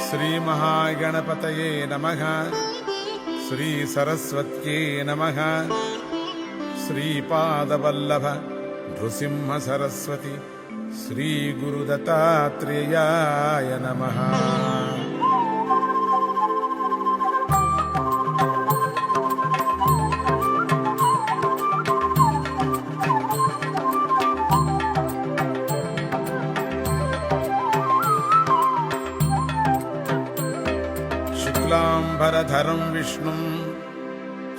श्रीमहागणपतये नमः। श्रीसरस्वत्यै नमः। श्रीपादवल्लभ नृसिंह सरस्वती श्रीगुरुदत्तात्रेयाय नमः। शुक्लांबरधरं विष्णुं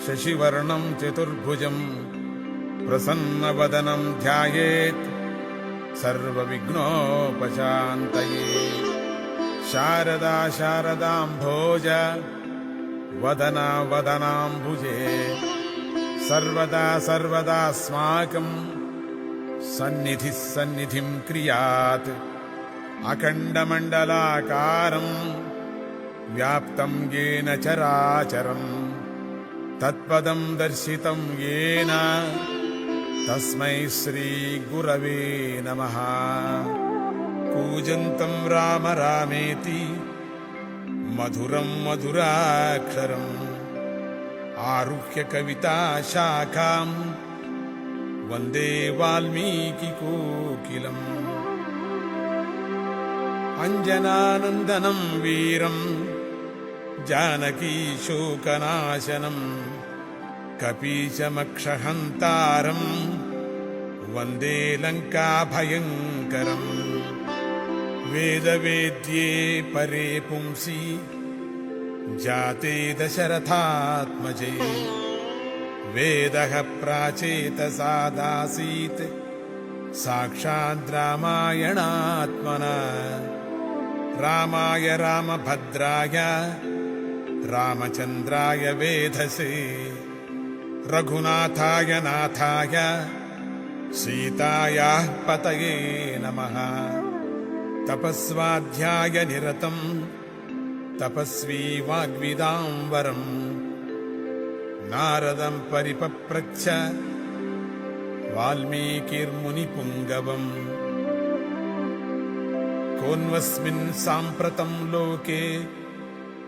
शशिवर्णं चतुर्भुजं प्रसन्नवदनं ध्यायेत् सर्वविघ्नोपशान्तये। शारदा शारदाम्भोज वदना वदनाम्बुजे सर्वदा सर्वदास्माकं सन्निधिः सन्निधिं क्रियात्। अखण्डमण्डलाकारं व्याप्तं येन चराचरं तत्पदं दर्शितं येन तस्मै श्रीगुरवे नमः। कूजन्तं राम रामेति मधुरं मधुराक्षरम् आरुह्य कविताशाखां वन्दे वाल्मीकिकोकिलम्। अञ्जनानन्दनं वीरं जानकीशोकनाशनं कपीशमक्षहन्तारं वन्दे लङ्काभयङ्करम्। वेदवेद्ये परे पुंसि जाते दशरथात्मजे वेदः प्राचेतसादासीत् साक्षात् रामायणात्मना। रामाय रामभद्राय रामचन्द्राय वेधसे रघुनाथाय नाथाय सीतायाः पतये नमः। तपस्वाध्याय निरतं तपस्वी वाग्विदाम्बरं नारदं परिपप्रच्छ वाल्मीकिर्मुनिपुङ्गवम्। कोऽन्वस्मिन् साम्प्रतं लोके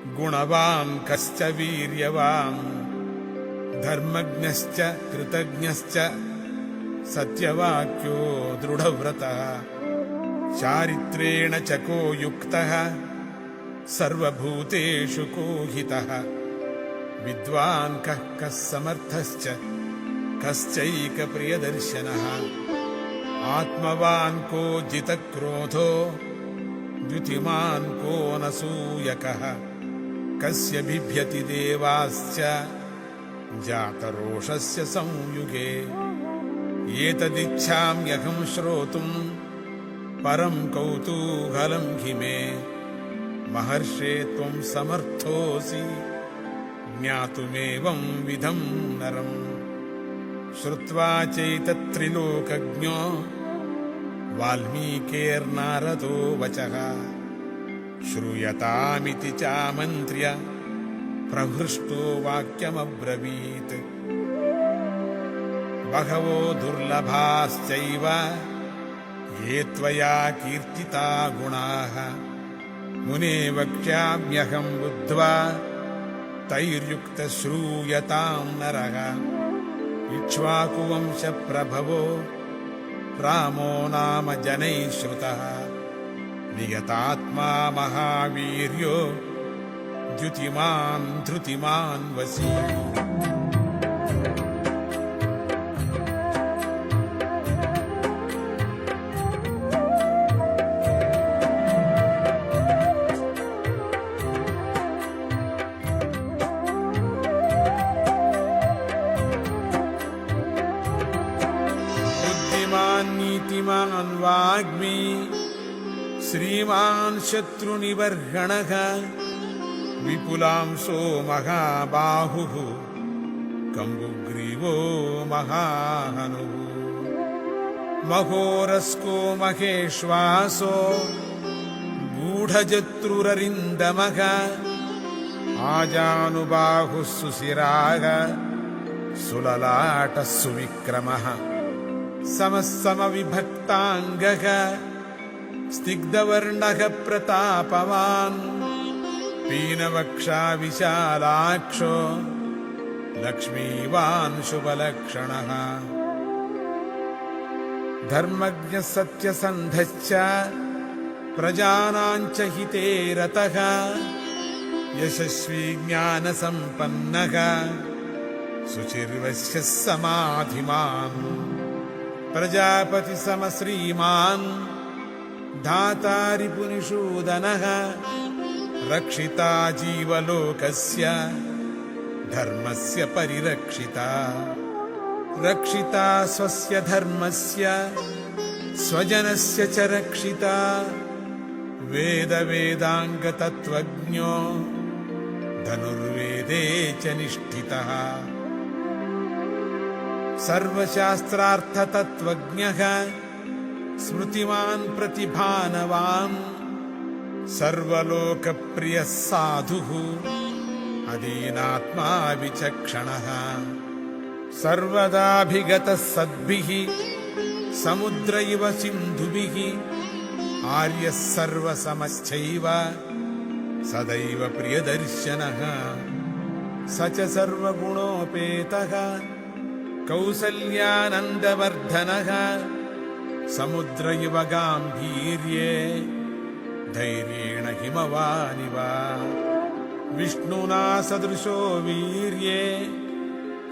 गुणवान् कश्च वीर्यवान् धर्मज्ञश्च कृतज्ञश्च सत्यवाक्यो दृढव्रतः। चारित्रेण च को युक्तः सर्वभूतेषु को हितः। विद्वान् कः समर्थश्च कश्चैकप्रियदर्शनः। आत्मवान् को जितक्रोधो द्युतिमान् को नसूयकः। कस्य बिभ्यति देवाश्च जातरोषस्य संयुगे। एतदिच्छाम्यहं श्रोतुं परं कौतूहलं हि मे। महर्षे त्वं समर्थोऽसि ज्ञातुमेवं विधं नरम्। श्रुत्वा चैतत्त्रिलोकज्ञो वाल्मीकेर्नारदो वचः श्रूयतामिति चामन्त्र्य प्रहृष्टो वाक्यमब्रवीत्। बहवो दुर्लभाश्चैव ये त्वया कीर्तिता गुणाः। मुने वक्ष्याम्यहं बुद्ध्वा तैर्युक्तः श्रूयतां नरः। इक्ष्वाकुवंशप्रभवो रामो नाम जनैः श्रुतः। नियतात्मा महावीर्यो द्युतिमान् धृतिमान् वशी। बुद्धिमान् नीतिमान् वाग्मी श्रीमान् शत्रुनिवर्हणः। विपुलांशो महाबाहुः कम्बुग्रीवो महाहनुः। महोरस्को महेश्वासो गूढजत्रुररिन्दमः। आजानुबाहुः सुशिराः सुललाटः सुविक्रमः। समविभक्ताङ्गः स्निग्धवर्णः प्रतापवान् पीनवक्षा विशालाक्षो लक्ष्मीवान् शुभलक्षणः धर्मज्ञः सत्यसन्धश्च प्रजानां च हिते रतः यशस्वी ज्ञानसम्पन्नः शुचिर्वश्यः समाधिमान् प्रजापतिसमश्रीमान् धाता रिपुनिषूदनः रक्षिता जीवलोकस्य धर्मस्य परिरक्षिता रक्षिता स्वस्य धर्मस्य स्वजनस्य च रक्षिता वेदाङ्गतत्त्वज्ञो धनुर्वेदे च निष्ठितः सर्वशास्त्रार्थतत्त्वज्ञः स्मृतिमान् प्रतिभानवान् सर्वलोकप्रियः साधुः अदीनात्मा विचक्षणः सर्वदाभिगतः सद्भिः समुद्र इव सिन्धुभिः आर्यः सर्वसमश्चैव सदैव प्रियदर्शनः स च सर्वगुणोपेतः कौसल्यानन्दवर्धनः समुद्र इव गाम्भीर्ये धैर्येण हिमवानिव विष्णुना सदृशो वीर्ये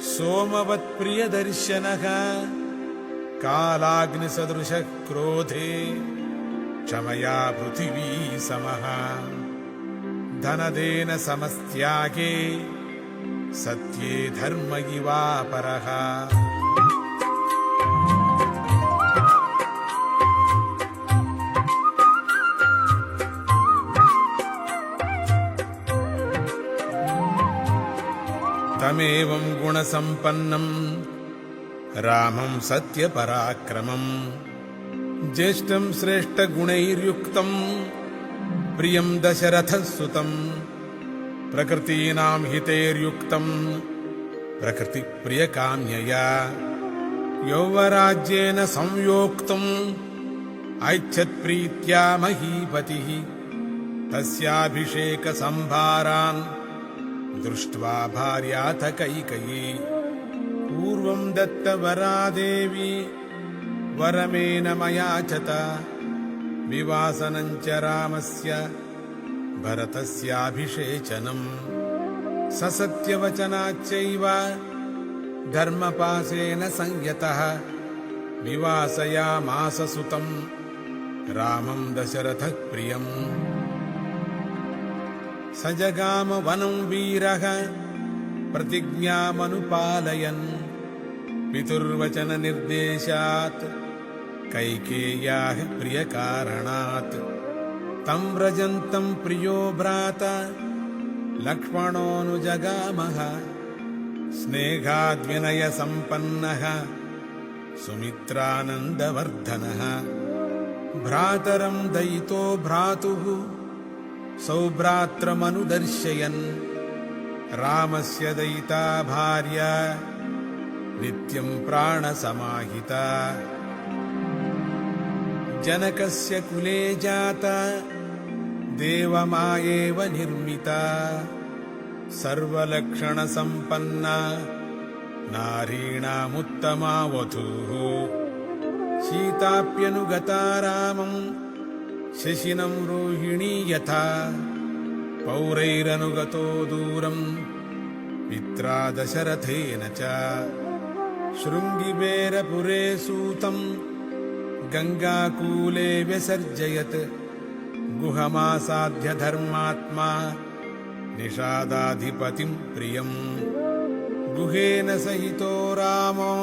सोमवत्प्रियदर्शनः कालाग्निसदृशः क्रोधे क्षमया पृथिवी समः धनदेन समस्त्यागे सत्ये धर्म इवापरः तमेवं गुणसम्पन्नं रामं सत्यपराक्रमं ज्येष्ठं श्रेष्ठगुणैर्युक्तं प्रियं दशरथसुतं प्रकृतीनां हितैर्युक्तं प्रकृतिप्रियकाम्यया यौवराज्येन संयोक्तुम् ऐच्छत्प्रीत्या महीपतिः तस्याभिषेकसम्भारान् दृष्ट्वा भार्याथ कैकेयी पूर्वं दत्तवरा देवी वरमेन मयाचत विवासनं च रामस्य भरतस्याभिषेचनम् ससत्यवचनाच्चैव धर्मपाशेन संयतः विवासयामास सुतं रामं दशरथः प्रियम् स जगाम वनं वीरः प्रतिज्ञामनुपालयन् पितुर्वचननिर्देशात् कैकेय्याः प्रियकारणात् तं व्रजन्तं प्रियो भ्राता लक्ष्मणोऽनुजगामः स्नेहाद्विनयसम्पन्नः सुमित्रानन्दवर्धनः भ्रातरं दयितो भ्रातुः सौभ्रात्रमनुदर्शयन् रामस्य दयिता भार्या नित्यं प्राणसमाहिता जनकस्य कुले जाता देवमायेव निर्मिता सर्वलक्षणसम्पन्ना नारीणामुत्तमा वधूः सीताप्यनुगता रामम् शशिनं रोहिणी यथा पौरैरनुगतो दूरं पित्रा दशरथेन च शृङ्गिबेरपुरे सूतं गङ्गाकूले व्यसर्जयत् गुहमासाद्य धर्मात्मा निषादाधिपतिं प्रियम् गुहेन सहितो रामो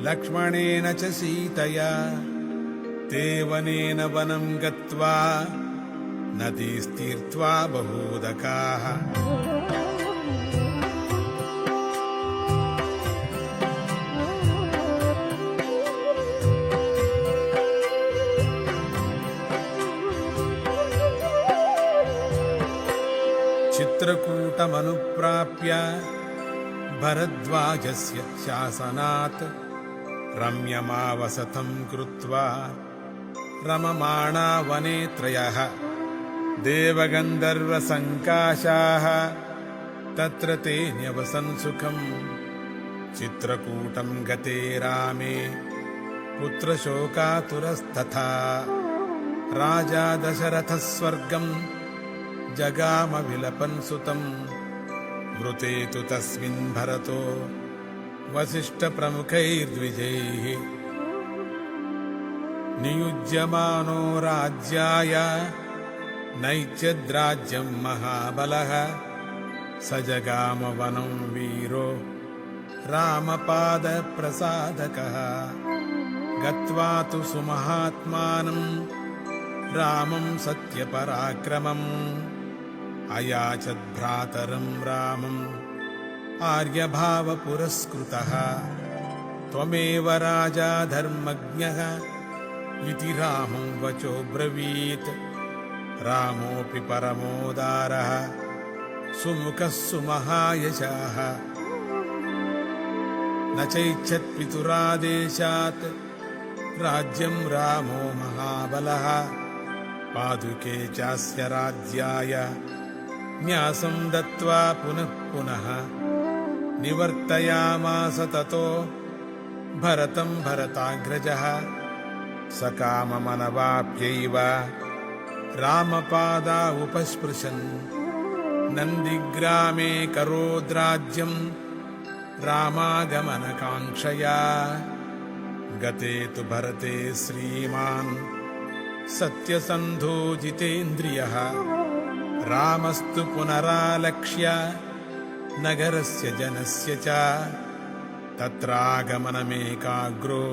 लक्ष्मणेन च सीतया ते वनेन वनं गत्वा नदीस्तीर्त्वा बहूदकाः चित्रकूटमनुप्राप्य भरद्वाजस्य शासनात् रम्यमावसतं कृत्वा रममाणा वने त्रयः देवगन्धर्वसङ्काशाः तत्र ते न्यवसन् सुखम् चित्रकूटं गते रामे पुत्रशोकातुरस्तथा राजा दशरथः स्वर्गम् जगाम विलपन् सुतम् मृते तु तस्मिन् भरतो वसिष्ठप्रमुखैर्द्विजैः नियुज्यमानो राज्याय नैत्यद्राज्यं महाबलः स जगाम वनं वीरो रामपादप्रसादकः गत्वा तु सुमहात्मानं रामं सत्यपराक्रमम् अयाचद्भ्रातरं रामम् आर्यभावपुरस्कृतः त्वमेव राजा धर्मज्ञः इति रामं वचोब्रवीत् रामोऽपि परमोदारः सुमुखः सुमहायशः न चैच्छत्पितुरादेशात् राज्यं रामो महाबलः पादुके चास्य राज्याय न्यासं दत्त्वा पुनः पुनः निवर्तयामास ततो भरतं भरताग्रजः सकाममनवाप्यैव रामपादा उपस्पृशन् नन्दिग्रामे करोद्राज्यं रामागमनकाङ्क्षया गते तु भरते श्रीमान् सत्यसन्धो जितेन्द्रियः रामस्तु पुनरालक्ष्य नगरस्य जनस्य च तत्रागमनमेकाग्रो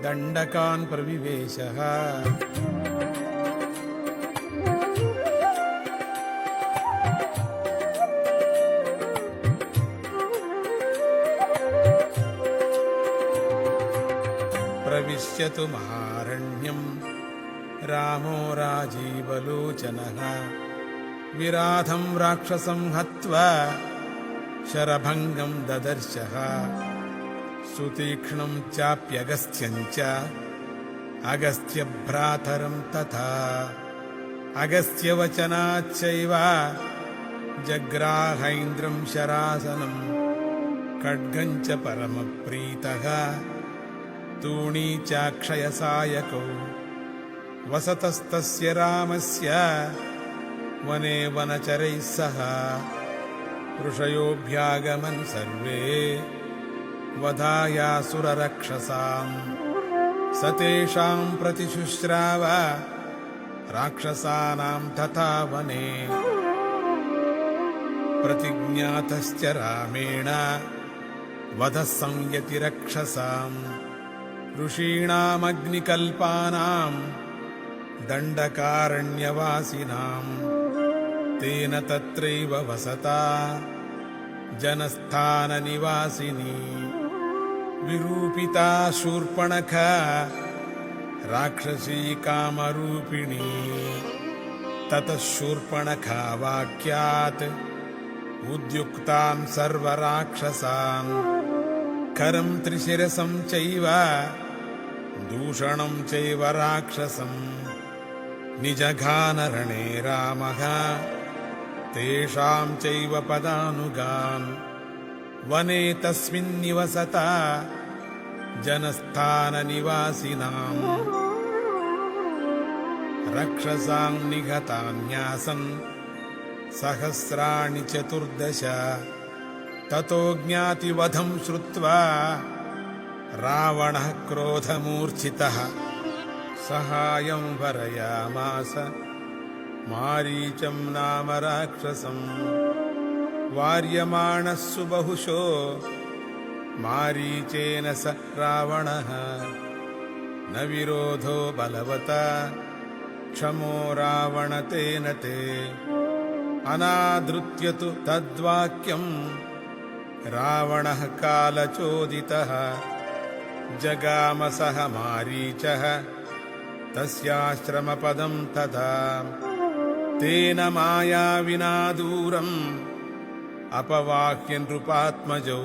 दण्डकान् प्रविवेशः प्रविश्यतु महारण्यं रामो राजीवलोचनः विराधं राक्षसं हत्वा शरभङ्गं ददर्शः सुतीक्ष्णं चाप्यगस्त्यं च अगस्त्यभ्रातरं तथा अगस्त्यवचनाच्चैव जग्राहैन्द्रं शरासनं खड्गं च परमप्रीतः तूणी चाक्षयसायकौ वसतस्तस्य रामस्य वने वनचरैः सह ऋषयोऽभ्यागमन् सर्वे वधायासुररक्षसाम् स तेषां प्रतिशुश्राव राक्षसानां तथा वने प्रतिज्ञातश्च रामेण वधः संयतिरक्षसाम् ऋषीणामग्निकल्पानां दण्डकारण्यवासिनां तेन तत्रैव वसता जनस्थाननिवासिनी विरूपिता शूर्पणखा राक्षसी कामरूपिणी ततः शूर्पणखा वाक्यात् उद्युक्तान् सर्वराक्षसान् खरं त्रिशिरसं चैव दूषणं चैव राक्षसम् निजघानरणे रामः तेषां चैव पदानुगान् वने तस्मिन् निवसता जनस्थाननिवासिनाम् रक्षसां निहतान्यासन् सहस्राणि 14 ततो ज्ञातिवधं श्रुत्वा रावणः क्रोधमूर्छितः सहायं वरयामास मारीचं नाम राक्षसम् वार्यमाणः सुबहुशो मारीचेन स रावणः न विरोधो बलवता क्षमो रावणतेन ते अनादृत्य तु तद्वाक्यम् रावणः कालचोदितः जगाम सह मारीचः तस्याश्रमपदं तदा तेन मायाविना दूरम् अपवाह्य नृपात्मजौ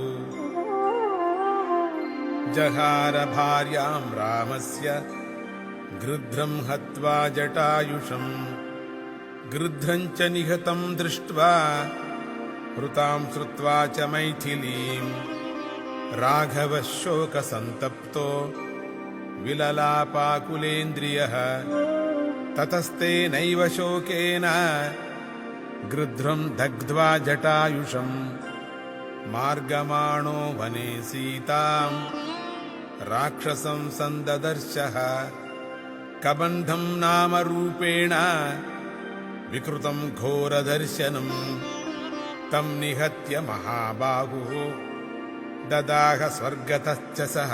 जहार भार्यां रामस्य गृध्रं हत्वा जटायुषम् गृध्रञ्च निहतं दृष्ट्वा हृतां श्रुत्वा च मैथिलीं राघवः शोकसन्तप्तो विललापाकुलेन्द्रियः ततस्तेनैव शोकेन गृध्रं दग्ध्वा जटायुषम् मार्गमाणो वने सीतां राक्षसं सन्ददर्शः कबन्धं नाम रूपेण विकृतं घोरदर्शनम् तं निहत्य महाबाहुः ददाह स्वर्गतश्च सः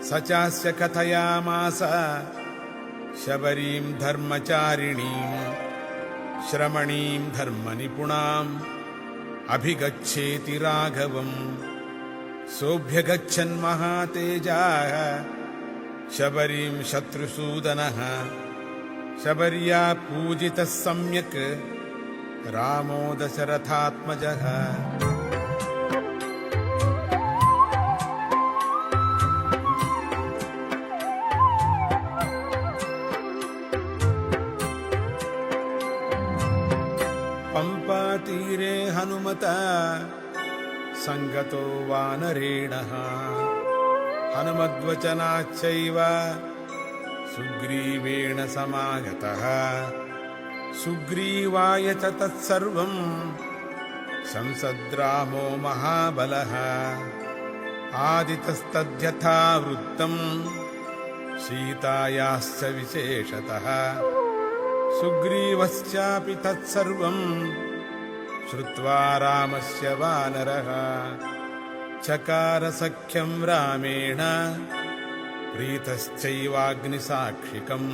स चास्य कथयामास शबरीं धर्मचारिणीं श्रमणीं धर्मनिपुणाम् अभिगच्छेति राघवम् सोऽभ्यगच्छन् महातेजाः शबरीं शत्रुसूदनः शबर्या पूजितः सम्यक् रामो दशरथात्मजः पंपातीरे हनुमता संगतो वानरेणः हनुमद्वचनाच्चैव सुग्रीवेण समागतः सुग्रीवाय च तत्सर्वं संसद्रामो महाबलः आदितस्तद्यथा वृत्तं सीतायाश्च विशेषतः सुग्रीवश्चापि तत्सर्वं श्रुत्वा रामस्य वानरः चकार सख्यं रामेण प्रीतश्चैवाग्निसाक्षिकम्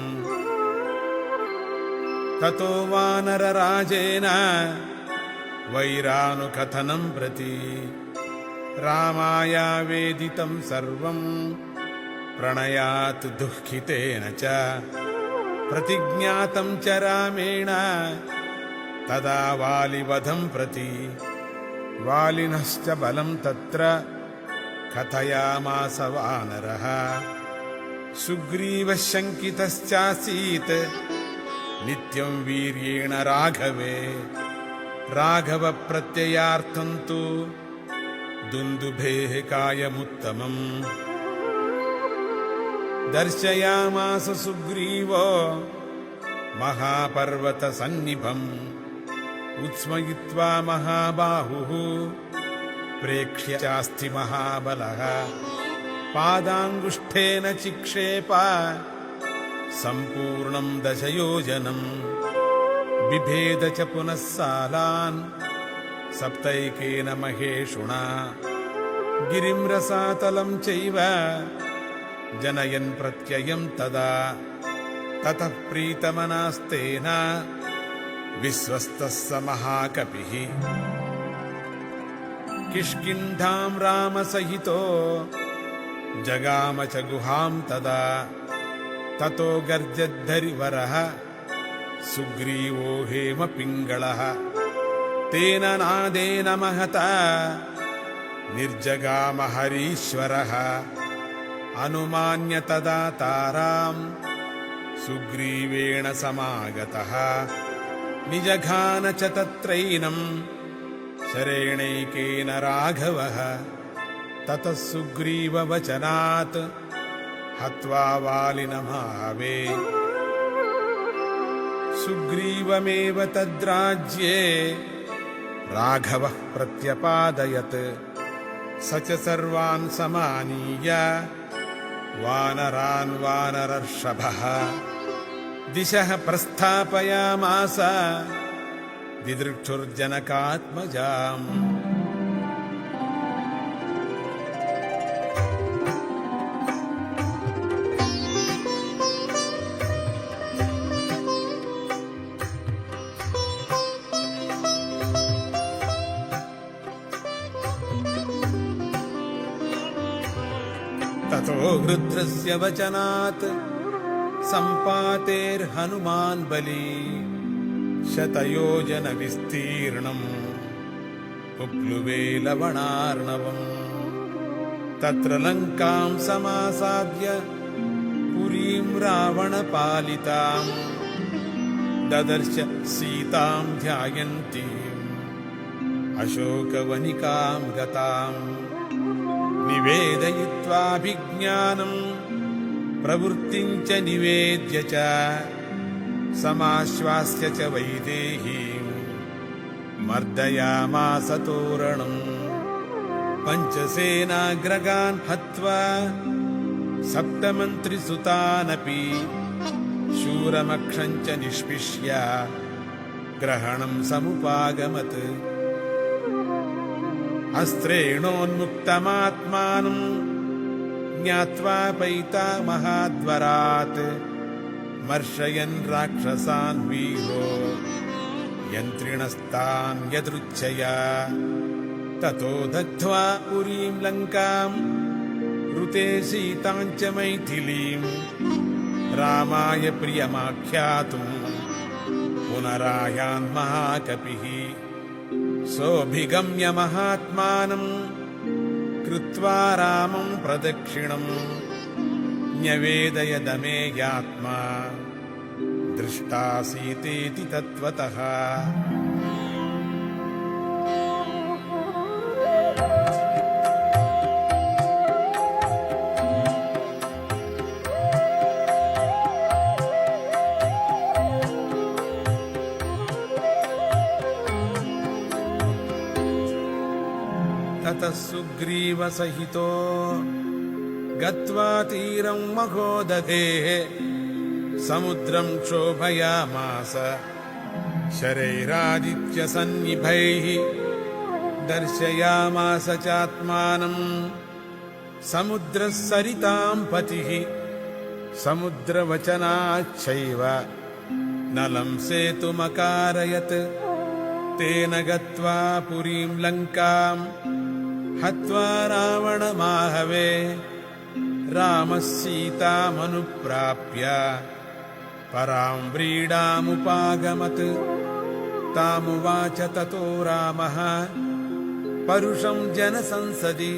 ततो वानरराजेन वैरानुकथनं प्रति रामाय वेदितं सर्वं प्रणयात् दुःखितेन च प्रतिज्ञातं च रामेण तदा वालिवधं प्रति वालिनश्च बलं तत्र कथयामास वानरः सुग्रीवः शङ्कितश्चासीत् नित्यं वीर्येण राघवे राघवप्रत्ययार्थं तु दुन्दुभेः कायमुत्तमम् दर्शयामास सुग्रीवो महापर्वतसन्निभम् उत्स्मयित्वा महाबाहुः प्रेक्ष्य चास्ति महाबलः पादाङ्गुष्ठेन चिक्षेप सम्पूर्णं दशयोजनम् बिभेद च पुनः सालान् सप्तैकेन महेशुना गिरिं रसातलं चैव जनयन् प्रत्ययं तदा ततः प्रीतमनास्तेन विश्वस्तः स महाकपिः किष्किन्धां रामसहितो जगाम च गुहां तदा ततो गर्जद्धरिवरः सुग्रीवो हेमपिङ्गळः तेन नादेन महता निर्जगाम हरीश्वरः अनुमान्य तदा तारां सुग्रीवेण समागतः निजघान च तत्रैनं शरेणैकेन राघवः ततः सुग्रीववचनात् हत्वा वालिनमावे सुग्रीवमेव तद्राज्ये राघवः प्रत्यपादयत् स च सर्वान् समानीय वानरान् वानरर्षभः दिशः प्रस्थापयामास दिदृक्षुर्जनकात्मजाम् ततो वृद्धस्य वचनात् सम्पातेर्हनुमान् बली शतयोजन विस्तीर्णम् पुप्लुवे लवणार्णवम् तत्र लङ्कां समासाद्य पुरीं रावणपालिताम् ददर्श सीतां ध्यायन्तीम् अशोकवनिकां गताम् निवेदयित्वाभिज्ञानम् प्रवृत्तिं च निवेद्य च समाश्वास्य च वैदेहीम् मर्दयामास तोरणम् पञ्चसेनाग्रगान् हत्वा सप्तमन्त्रिसुतानपि शूरमक्षं च निष्पिष्य ग्रहणं समुपागमत् अस्त्रेणोन्मुक्तमात्मानं ज्ञात्वा पैतामहाद्वरात् मर्शयन् राक्षसान् वीरो यन्त्रिणस्तान् यदृच्छया ततो दग्ध्वा पुरीं लङ्काम् ऋते सीतां च मैथिलीम् रामाय प्रियमाख्यातुम् पुनरायान् महाकपिः सोऽभिगम्य महात्मानम् कृत्वा रामं प्रदक्षिणम् न्यवेदयदमेयात्मा दृष्टा सीतेति तत्त्वतः ततः सुग्रीवसहितो गत्वा तीरं महोदधेः समुद्रं क्षोभयामास शरैरादित्यसन्निभैः दर्शयामास चात्मानं समुद्रः सरितां पतिः समुद्रवचनाच्छैव नलं सेतुमकारयत् तेन गत्वा पुरीं लङ्कां हत्वा रावणमाहवे रामः सीतामनुप्राप्य परां व्रीडामुपागमत् तामुवाच ततो रामः परुषं जनसंसदि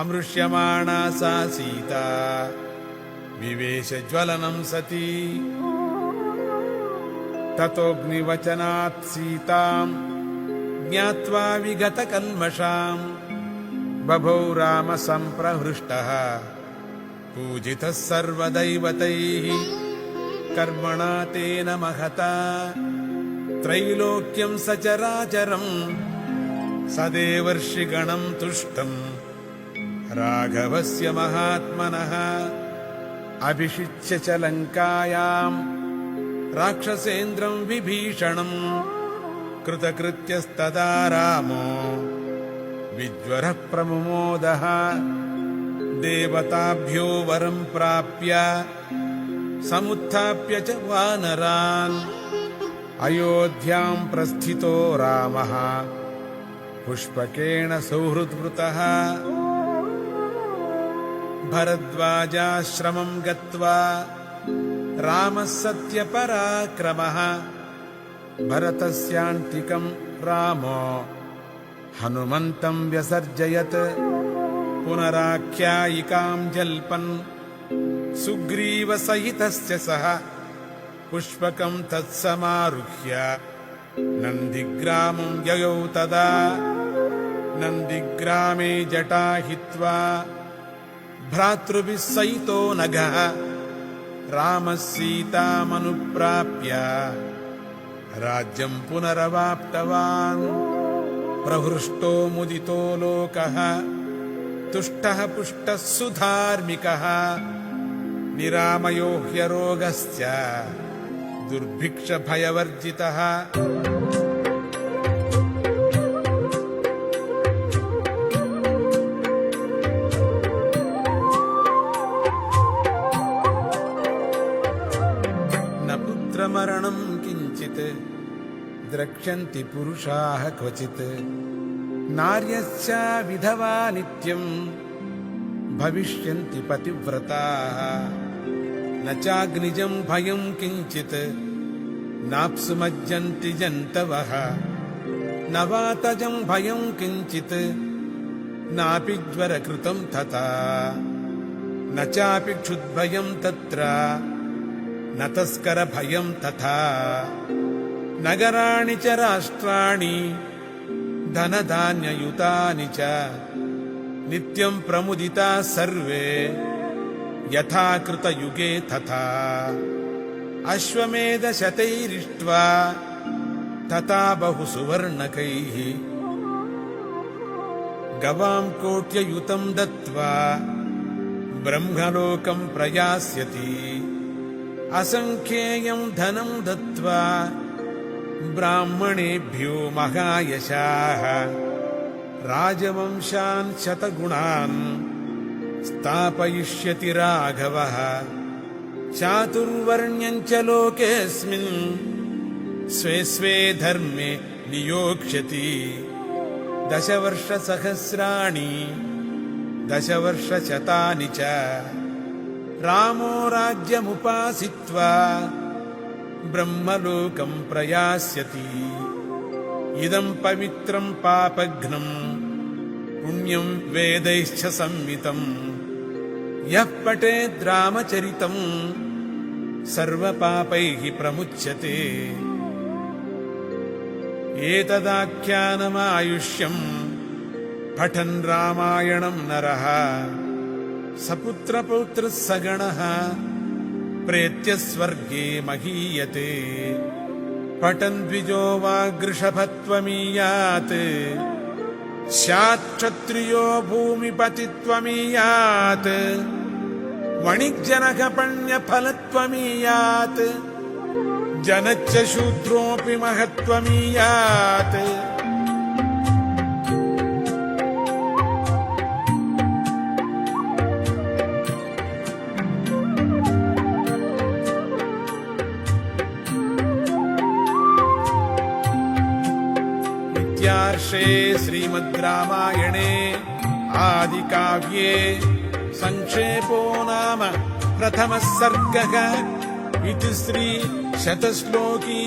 अमृष्यमाणा सा सीता विवेश ज्वलनं सती ततोऽग्निवचनात् सीतां ज्ञात्वा विगतकल्मषां बभौ राम सम्प्रहृष्टः पूजितः सर्वदैवतैः कर्मणा तेन महता त्रैलोक्यं सचराचरं सदेवर्षिगणं तुष्टं राघवस्य महात्मनः अभिषिच्य च लङ्कायां राक्षसेन्द्रं विभीषणम् कृतकृत्यस्तदा रामो विज्वरः प्रमुमोदः देवताभ्यो वरं प्राप्य समुत्थाप्य च वानरान् अयोध्यां प्रस्थितो रामः पुष्पकेण सौहृद्वृतः भरद्वाजाश्रमं गत्वा रामः सत्यपराक्रमः भरतस्यान्तिकं रामो हनुमन्तं व्यसर्जयत् पुनराख्यायिकां जल्पन् सुग्रीवसहितस्य सह पुष्पकं तत्समारुह्य नन्दिग्रामं ययौ तदा नन्दिग्रामे जटा हित्वा भ्रातृभिः सहितो नघः रामः सीतामनुप्राप्य राज्यं पुनरवाप्तवान् प्रहृष्टो मुदितो लोकः तुष्टः पुष्टः सुधार्मिकः निरामयो ह्यरोगश्च दुर्भिक्षभयवर्जितः न पुत्रमरणं किञ्चित् द्रक्ष्यन्ति पुरुषाः क्वचित् नार्यश्च विधवा नित्यं भविष्यन्ति पतिव्रताः न चाग्निजं भयं किञ्चित् नाप्सुमज्जन्ति जन्तवः न वातजं भयं किञ्चित् नापि ज्वरकृतं तथा न चापि क्षुद्भयं तत्र न तस्कर भयं तथा नगराणि च राष्ट्राणि धनधान्ययुतानि च नित्यं प्रमुदिता सर्वे यथा कृतयुगे तथा अश्वमेधशतैरिष्ट्वा तथा बहुसुवर्णकैः गवां कोट्ययुतं दत्त्वा ब्रह्मलोकं प्रयास्यति असंख्येयं धनं दत्त्वा ब्राह्मणेभ्यो महायशाः राजवंशान् शतगुणान् स्थापयिष्यति राघवः चातुर्वर्ण्यं च लोकेऽस्मिन् स्वे स्वे धर्मे नियोक्ष्यति दशवर्षसहस्राणि दशवर्षशतानि च रामो राज्यमुपासित्वा ब्रह्मलोकं प्रयास्यति इदं पवित्रं पापघ्नं पुण्यं वेदैश्च संवितं यः पठेद् रामचरितं सर्वपापैः प्रमुच्यते एतदाख्यानमायुष्यं पठन् रामायणं नरः सपुत्रपौत्रः सगणः प्रेत्य स्वर्गे महीयते पठन् द्विजो वागृषभत्वमीयात् स्यात् क्षत्रियो भूमिपतित्वमीयात् वणिज्जनकपण्यफलत्वमीयात् जनच्च शूद्रोऽपि महत्त्वमीयात् इत्यार्षे श्रीमद् रामायणे आदिकाव्ये संक्षेपो नाम प्रथमः सर्गः इति श्री शतश्लोकी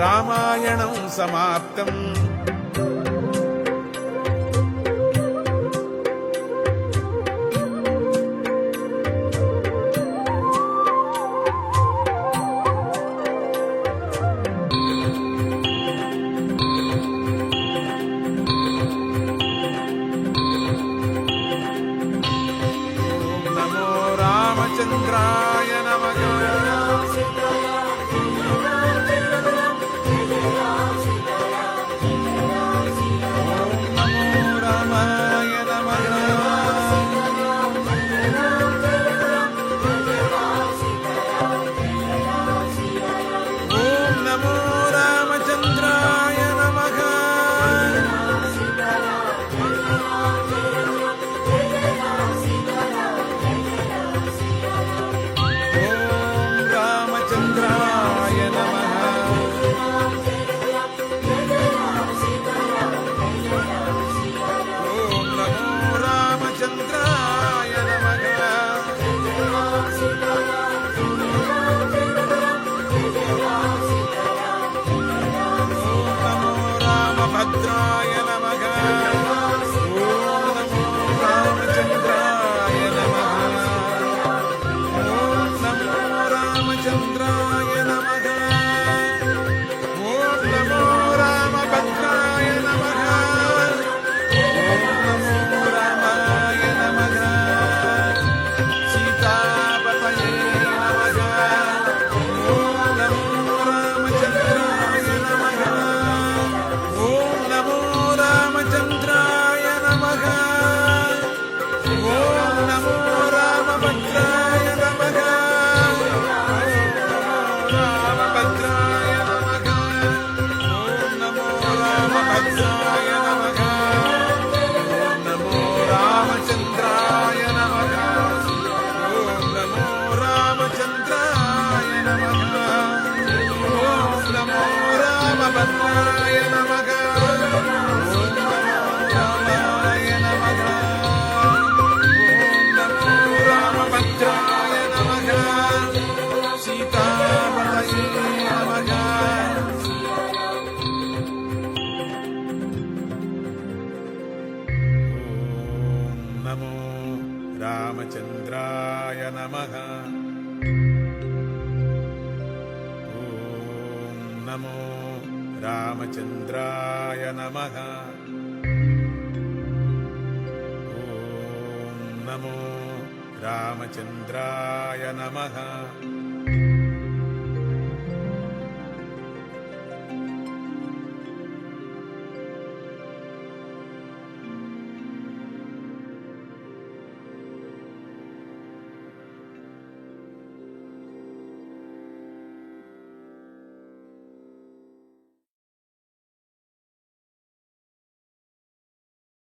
रामायणं समाप्तम्। रामचंद्राय नमः। भद्राय नमः। ओम नमो रामचंद्राय नमः। ओम नमो रामचंद्राय नमः। ओम नमो रामभद्राय नमः। ओम नमो रामाय नमः। सीतापतये नमः। ओम नमो रामचंद्राय नमः। ओम नमो नमो रामचन्द्राय नमः। ॐ नमो रामचन्द्राय नमः।